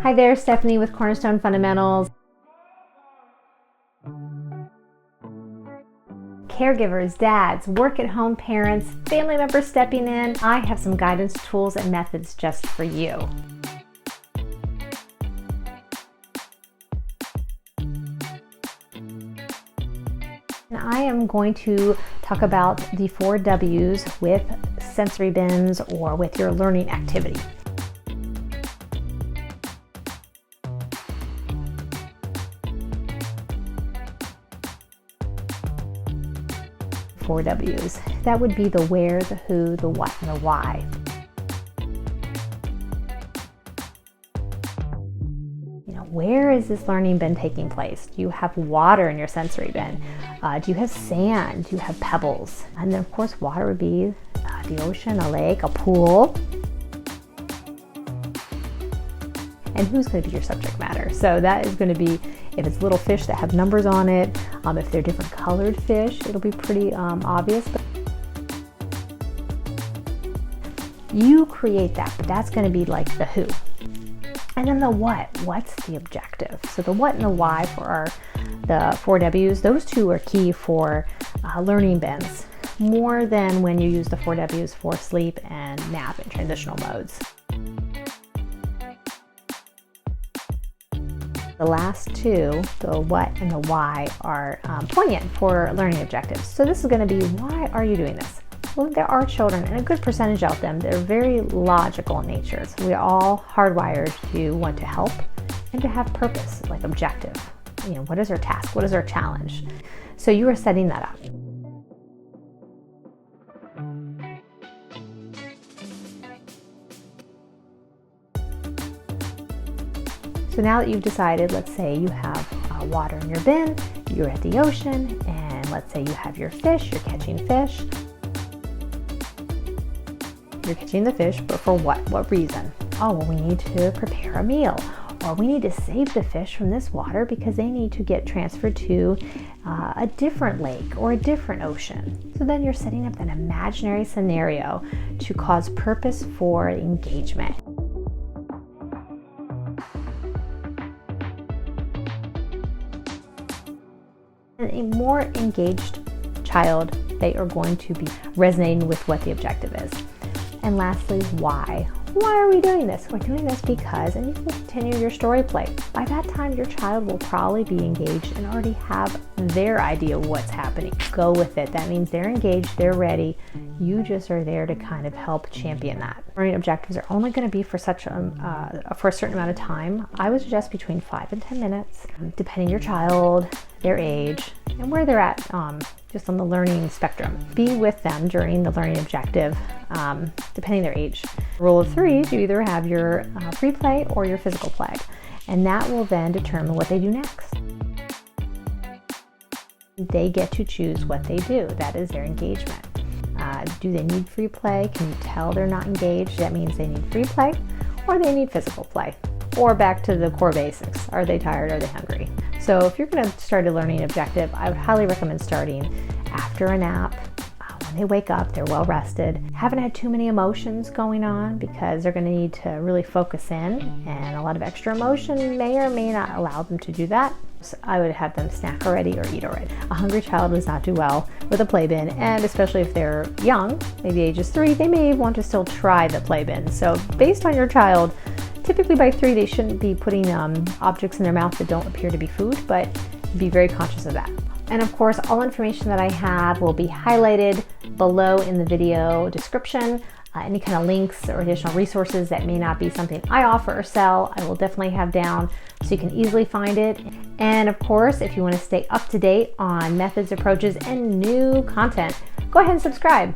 Hi there, Stephanie with Cornerstone Fundamentals. Caregivers, dads, work-at-home parents, family members stepping in, I have some guidance, tools, and methods just for you. And I am going to talk about the 4 W's with sensory bins or with your learning activity. Four W's. That would be the where, the who, the what, and the why. Where is this learning bin taking place? Do you have water in your sensory bin? Do you have sand? Do you have pebbles? And then of course water would be the ocean, a lake, a pool. And who's going to be your subject matter? So that is going to be, if it's little fish that have numbers on it, if they're different colored fish, it'll be pretty obvious. But you create that, but that's going to be like the who. And then the what, what's the objective? So the what and the why for the 4 W's, those two are key for learning bins, more than when you use the 4 W's for sleep and nap in transitional modes. The last two, the what and the why, are poignant for learning objectives. So this is going to be, why are you doing this? Well, there are children, and a good percentage of them, they're very logical in nature. So we're all hardwired to want to help and to have purpose, like objective. What is our task? What is our challenge? So you are setting that up. So now that you've decided, let's say you have water in your bin, you're at the ocean, and let's say you have your fish, you're catching fish. You're catching the fish, but for what? What reason? Oh, well, we need to prepare a meal, or we need to save the fish from this water because they need to get transferred to a different lake or a different ocean. So then you're setting up an imaginary scenario to cause purpose for engagement. And a more engaged child, they are going to be resonating with what the objective is. And lastly, why? Why are we doing this? We're doing this because, and you can continue your story play. By that time, your child will probably be engaged and already have their idea of what's happening. Go with it. That means they're engaged, they're ready. You just are there to kind of help champion that. Learning objectives are only going to be for for a certain amount of time. I would suggest between 5 and 10 minutes, depending on your child, their age, and where they're at just on the learning spectrum. Be with them during the learning objective, depending their age. Rule of 3 is you either have your free play or your physical play, and that will then determine what they do next. They get to choose what they do. That is their engagement. Do they need free play? Can you tell they're not engaged? That means they need free play or they need physical play. Or back to the core basics. Are they tired? Are they hungry? So if you're going to start a learning objective, I would highly recommend starting after a nap. When they wake up, they're well rested, haven't had too many emotions going on, because they're going to need to really focus in, and a lot of extra emotion may or may not allow them to do that. So I would have them snack already or eat already. A hungry child does not do well with a play bin, and especially if they're young, maybe ages 3, they may want to still try the play bin. So based on your child, typically by 3 they shouldn't be putting objects in their mouth that don't appear to be food, but be very conscious of that. And of course, all information that I have will be highlighted below in the video description. Any kind of links or additional resources that may not be something I offer or sell, I will definitely have down so you can easily find it. And of course, if you want to stay up to date on methods, approaches, and new content, go ahead and subscribe.